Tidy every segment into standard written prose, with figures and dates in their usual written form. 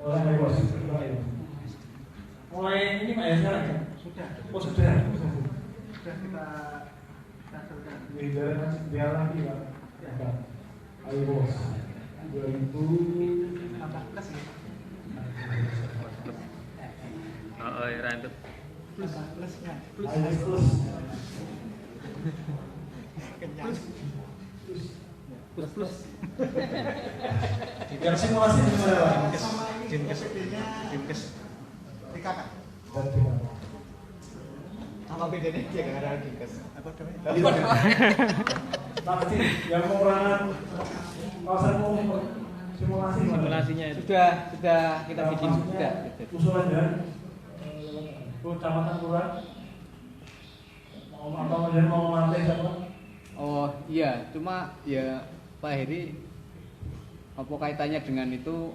Mulai bos. Mulai ini Pak ya sekarang ya? Sudah. Oh sudah. Sudah kita cancel. Biar lagi Pak. Ya. Ayo bos. 2018 ya. Oh, ya itu. Plusnya. Plus. Kenyang. Plus. Biar simulasi gimana Pak? Dinkes. TKK. Apa bedanya dia kan ada dinkes? Apa namanya? Pasti yang pengurangan kawasan umum simulasi gimana? Simulasinya itu. Sudah kita bikin juga. Usulan dan kecamatan kurang mau melantai siapa? Oh iya, cuma ya Pak Heri, apa kaitannya dengan itu?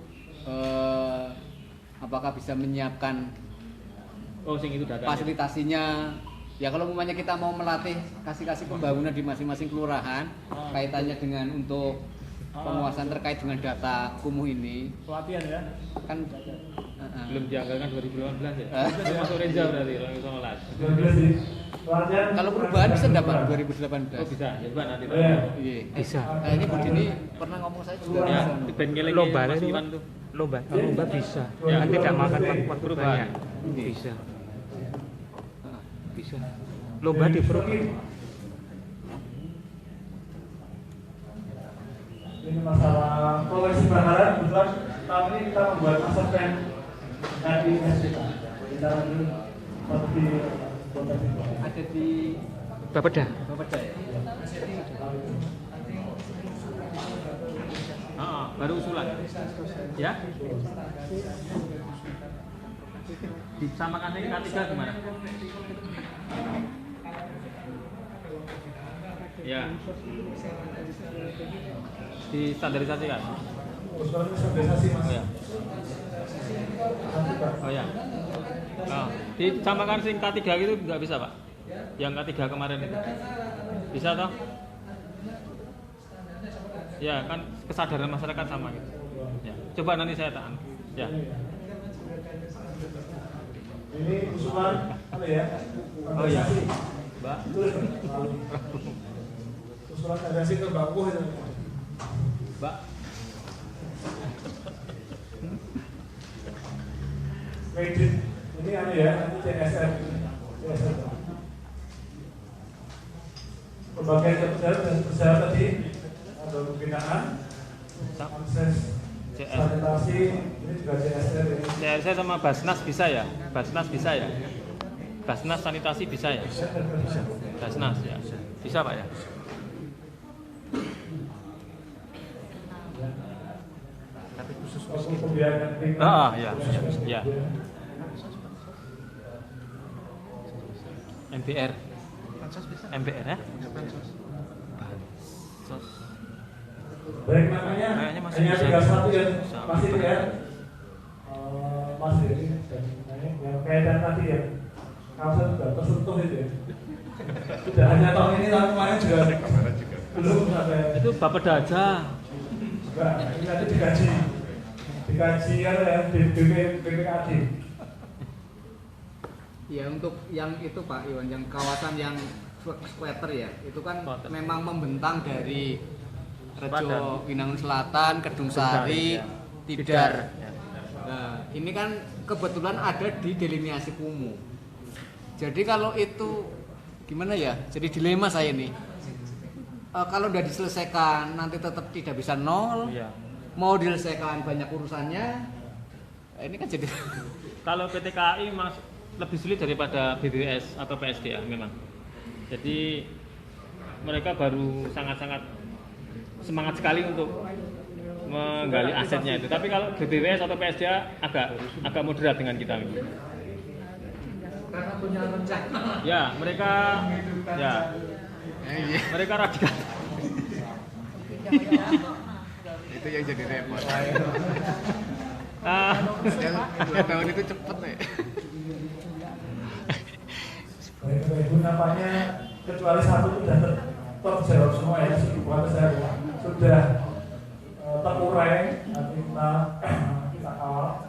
Apakah bisa menyiapkan Sing itu data. fasilitasinya? Ya kalau umpamanya kita mau melatih kasih pembangunan di masing-masing kelurahan, kaitannya dengan untuk penguasaan terkait dengan data kumuh ini, Pelatihan ya? kan Belum dianggarkan 2018 ya. Itu masuk Reza berarti 2019. 12 sih. Pelatihan. kalau perubahan bisa dapat 2018. Oh bisa, ya Pak nanti. Iya. Iya. Bisa. Nah, ini Bu Dini pernah ngomong saya juga. Ya, bisa. ben ngeleng Lomba Mas itu Iwan tuh. lomba bisa. Kan tidak makan waktu Perubahan. banyak. Bisa. Bisa. Lomba di Ini masalah koleksi bahan kebetulan tahun ini kita membuat master plan dari kita. Kita seperti Ada di Bapeda. Bapeda ya. Baru usulan. Ya. Disamakan ini K3 gimana? Ya. Distandarisasikan. usulan standarisasi mas. Oh ya. Oh ya. Disamakan sing K3 itu nggak bisa Pak? Yang K3 kemarin itu. Bisa toh? Ya kan kesadaran masyarakat sama gitu. Ya. Coba nanti saya tahan. Ya. Ini usulan apa ya? Oh ya. Mbak. Usulan standarisasi ke bangku itu. Mbak. Kredit ini apa ya? Nanti CSR. Berbagai kerjaan tadi ada pembinaan, akses sanitasi, ini juga CSR ini. CSR sama Basnas bisa ya? Basnas bisa ya? Basnas sanitasi bisa ya? Bisa. Basnas ya. Bisa Pak ya? Tapi khusus pembiayaan Ya. Ya. MBR. MBR ya? Baik namanya Kayaknya masih hanya bisa. 31 ya Bisa. masih ya masih ini yang kaitan tadi ya kawasan sudah tersentuh itu ya sudah hanya tahun ini tahun kemarin juga belum sampai Itu Bapeda aja. juga ini nanti dikaji ya di BPKD. Ya untuk yang itu Pak Iwan, yang kawasan yang squatter ya, itu kan Squatter. memang membentang dari Sepadan. Rejo Winangun Selatan, Kedung Sari, ya. Tidar. Ya. Nah, ini kan kebetulan ada di delineasi kumuh. Jadi kalau itu gimana ya? Jadi dilema saya nih. Kalau udah diselesaikan nanti tetap tidak bisa nol. Iya. Mau diselesaikan banyak urusannya. Ini kan jadi Kalau PT KAI lebih sulit daripada BBS atau PSDA memang. Jadi mereka baru sangat-sangat semangat sekali untuk menggali asetnya itu. Tapi kalau BBWS atau PSDA agak moderat dengan kita. Karena punya rencana. Ya, mereka mereka radikal. itu yang jadi repot. Yang tahun itu cepet ya. Baik, nampaknya kecuali satu sudah terjawab semua ya, sudah terurai. Nanti kita kawal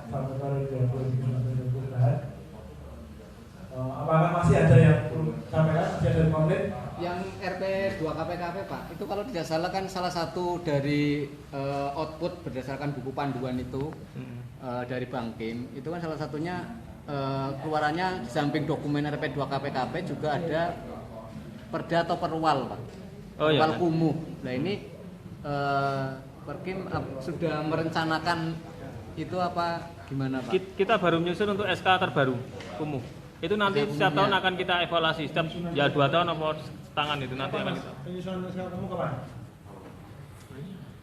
Pak. Itu kalau tidak salah kan salah satu dari output berdasarkan buku panduan itu dari Bangkim. Itu kan salah satunya keluarannya di samping dokumen RP2 KPKP juga ada perda atau perwal, Pak. Oh, iya. Perwal kumuh. Nah ini Perkim sudah merencanakan itu apa gimana, Pak? Kita baru menyusun untuk SK terbaru kumuh. Itu nanti setiap tahun akan kita evaluasi setiap ya 2 tahun atau tangan itu nanti akan kita. Penyusunan SK kamu kapan?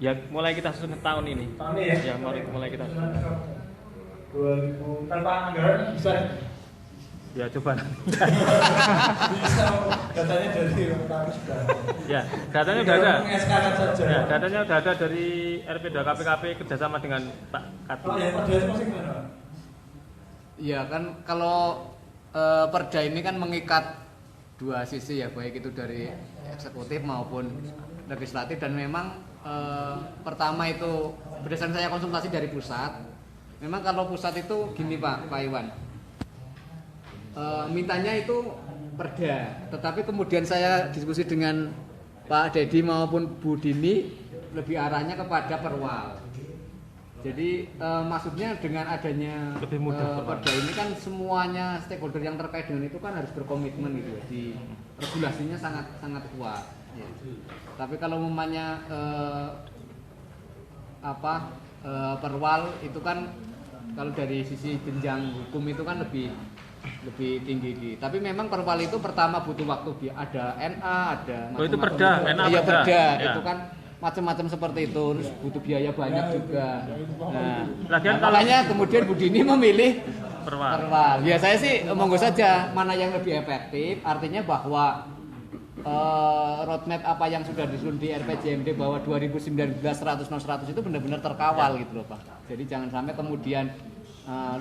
Ya mulai kita susun tahun ini. Tahun ini ya? Ya mulai kita susun. 2000 tanpa anggaran bisa. Ya coba. Bisa datanya dari kami sudah. Ya datanya udah ada. SK kan saja. Ya datanya udah ada dari RP2 KPKP kerjasama dengan Pak Kati. Oh ya, perda masih gimana? Iya kan kalau perda ini kan mengikat dua sisi ya, baik itu dari eksekutif maupun legislatif, dan memang pertama itu berdasarkan saya konsultasi dari pusat. Memang kalau pusat itu gini Pak Iwan, mintanya itu perda, tetapi kemudian saya diskusi dengan Pak Dedi maupun Bu Dini lebih arahnya kepada perwal. Jadi maksudnya dengan adanya Lebih mudah, perda ini kan semuanya stakeholder yang terkait dengan itu kan harus berkomitmen gitu ya. Di regulasinya sangat kuat. Ya. Tapi kalau umpamanya perwal itu kan kalau dari sisi jenjang hukum itu kan lebih tinggi. Tapi memang perwal itu pertama butuh waktu, ada NA, ada Oh, itu perda, NA iya perda. perda. Ya. Itu kan macam-macam seperti itu, terus butuh biaya banyak juga. Nah, Lagian kalau- makanya kemudian Bu Dini memilih Perwal. Ya saya sih monggo saja mana yang lebih efektif. Artinya bahwa roadmap apa yang sudah disusun di RPJMD bahwa 2019 100 itu benar-benar terkawal gitu loh Pak. Jadi jangan sampai kemudian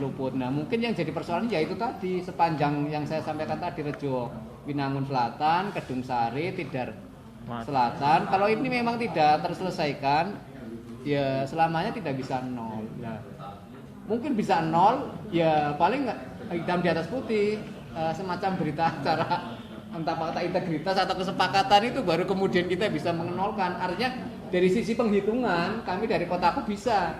luput. Nah mungkin yang jadi persoalan ya itu tadi sepanjang yang saya sampaikan tadi, Rejo Winangun Selatan, Kedung Sari, Tidar Selatan. Kalau ini memang tidak terselesaikan, ya selamanya tidak bisa nol. Nah, mungkin bisa nol, ya paling hitam di atas putih, semacam berita acara entah fakta integritas atau kesepakatan itu baru kemudian kita bisa mengenolkan. Artinya dari sisi penghitungan kami dari kotaku bisa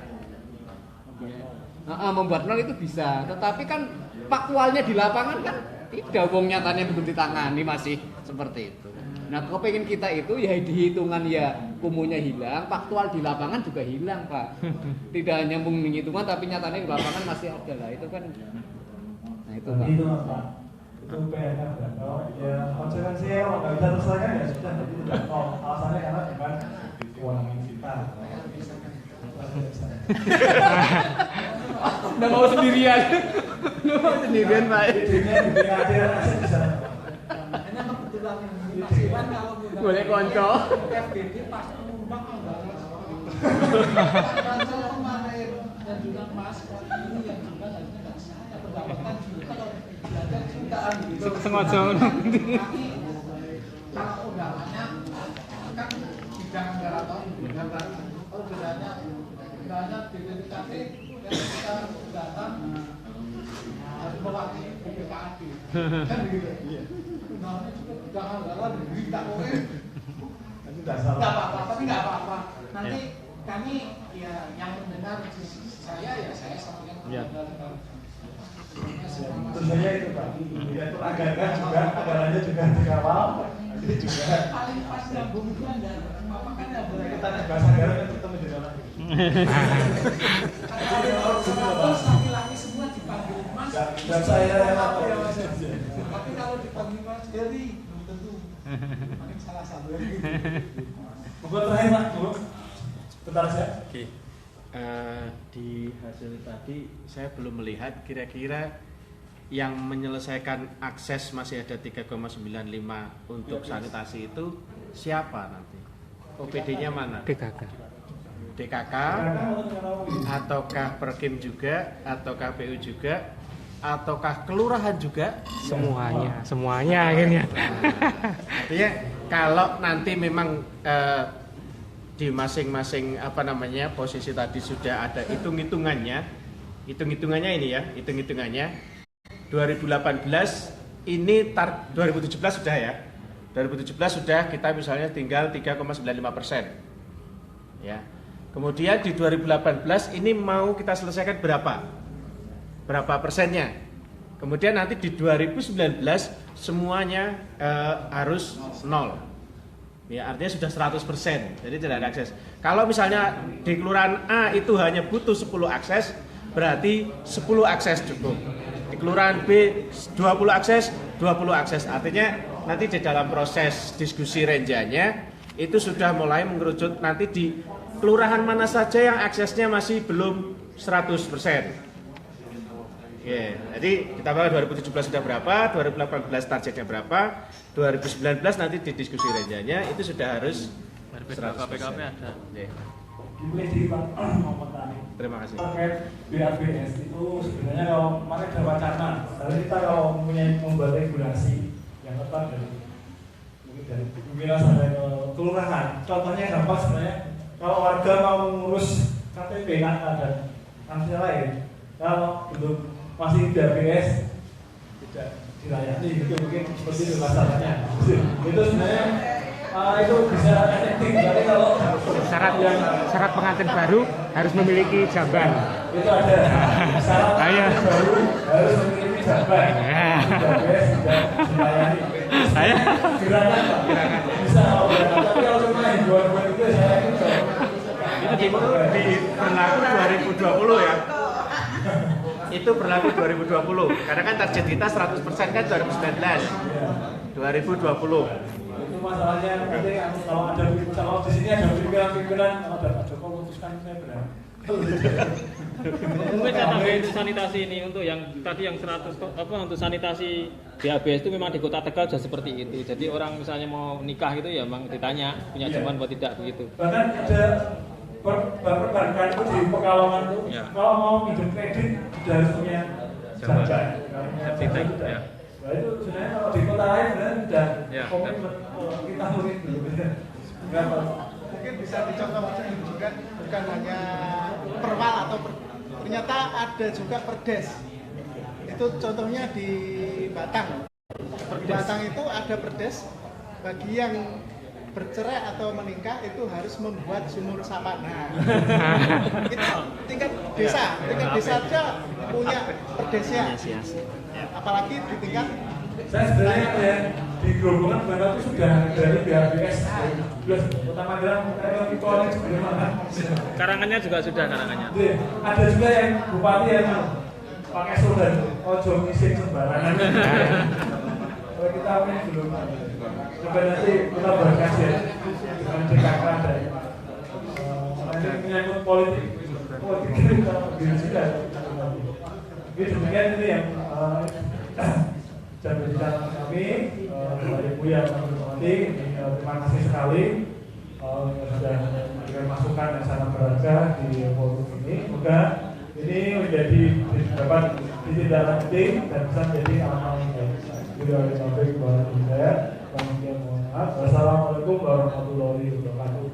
membuat nol itu bisa, tetapi kan faktualnya di lapangan kan tidak, wong nyatanya belum ditangani masih seperti itu. Nah, kepengen kita itu ya di hitungan ya kumuhnya hilang, faktual di lapangan juga hilang, Pak. Tidak hanya menghitungan tapi nyatanya di lapangan masih ada lah, itu kan. Nah, itu Pak. Itu Pak. Itu PNK kan. Kalau ya konsekuensi kalau nggak bisa terselesaikan ya sudah, jadi tidak nol. Alasannya karena bukan kewenangan kita. Udah mau sendirian. Udah mau sendirian, Pak. Idenya di BKD rasanya bisa. Ini kebetulan Mas Iwan kalau Boleh konco. FGD pas numpang Konco kemarin dan juga Mas ini yang juga harusnya nggak saya pendapatan juga kalau belajar jutaan gitu. Sengaja Tapi kalau undangannya kan bidang anggaran tahun kalau bedanya BPKP dan kita datang harus mewakili BPKP kan begitu. Undangannya juga bidang anggaran berita pokoknya. Itu dasar. Nggak apa-apa, tapi nggak apa-apa. Nanti kami ya yang mendengar saya ya saya sampaikan Ya. Tentunya itu Pak. Ya itu anggaran juga, anggarannya juga dikawal. Ini juga. paling pas nyambung itu ada apa kan ya boleh Kita bahas anggaran kan ketemu di dalam. kalau laki-laki semua dipanggil Mas. Dan saya apa ya Mas? Tapi kalau dipanggil Mas Heri belum tentu. Paling salah satu gitu. Buku terakhir Pak, Bu. Bentar saya. Oke. Di hasil tadi saya belum melihat kira-kira yang menyelesaikan akses masih ada 3,95 untuk sanitasi itu siapa nanti? OPD-nya mana? DKK. DKK ataukah Perkim juga ataukah PU juga ataukah kelurahan juga? Semuanya akhirnya. Artinya kalau nanti memang di masing-masing posisi tadi sudah ada hitung-hitungannya ini ya, hitung-hitungannya 2018 ini 2017 sudah ya. 2017 sudah kita misalnya tinggal 3,95%. Ya. Kemudian di 2018 ini mau kita selesaikan berapa? Berapa persennya? Kemudian nanti di 2019 semuanya harus 0. Ya, artinya sudah 100%. Jadi tidak ada akses. Kalau misalnya di kelurahan A itu hanya butuh 10 akses, berarti 10 akses cukup. Di kelurahan B 20 akses, 20 akses. Artinya nanti di dalam proses diskusi renjanya itu sudah mulai mengerucut nanti di kelurahan mana saja yang aksesnya masih belum 100%. Yeah. Jadi kita bahas 2017 sudah berapa, 2018 targetnya berapa, 2019 nanti di diskusi renjanya itu sudah harus 100%. KPKP ada. Yeah. Gimana sih Pak? Mau petani. Terima kasih. Terkait BABS itu sebenarnya kalau kemarin ada wacana, tapi kita kalau membuat regulasi yang tepat dari mungkin dari pimpinan sampai ke kelurahan. Contohnya gampang sebenarnya, kalau warga mau mengurus KTP dan angka lain, kalau belum masih BABS tidak dilayani, itu mungkin seperti itu masalahnya. Itu sebenarnya itu bisa efektif, tapi kalau Syarat pengantin baru harus memiliki jamban. itu ada syarat Ayo. baru harus memiliki jamban. BABS tidak dilayani. Ayo. Gerakan Pak. Bisa kalau gerakan, tapi kalau cuma himbauan itu saya itu Berlaku 2020 ya. Itu berlaku 2020. Karena kan target kita 100% kan 2019. 2020. itu masalahnya nanti kalau ada kalau di sini ada pimpinan kalau ada Pak Joko memutuskan saya benar. Mungkin saya tambahin untuk sanitasi ini untuk yang tadi yang 100 untuk sanitasi BABS itu memang di Kota Tegal sudah seperti itu. Jadi orang misalnya mau nikah itu ya memang ditanya punya jamban buat tidak begitu. Bahkan ada perbankan itu di Pekalongan itu Ya. kalau mau minjem kredit sudah harus punya jamban. Safety tank, ya. Nah itu sebenarnya kalau di kota lain sebenarnya sudah Ya, komitmen kita murid dulu. Berapa? Mungkin bisa dicontoh juga bukan hanya perwal atau ternyata ada juga perdes. Itu contohnya di Batang. Di Batang itu ada perdes bagi yang bercerai atau menikah itu harus membuat sumur sapana. Itu tingkat desa aja punya perdesnya. Apalagi di tingkat Saya sebenarnya ya di Grobogan Barat itu sudah dari BABS plus Kota Magelang di Kolej sebelumnya. Karangannya juga sudah karangannya. Ada juga yang bupati yang pakai slogan ojo ngising sembarangan. Kalau kita ini belum coba nanti kita berkas ya dengan DKK dan ini menyangkut politik kita begini sudah. Jadi demikian ini yang dan berbicara kami, Bapak Ibu yang menghormati, terima kasih sekali sudah memberikan masukan yang sangat berharga di forum ini. Semoga ini menjadi dapat ditindaklanjuti dan bisa menjadi amal yang baik. Wassalamualaikum warahmatullahi wabarakatuh.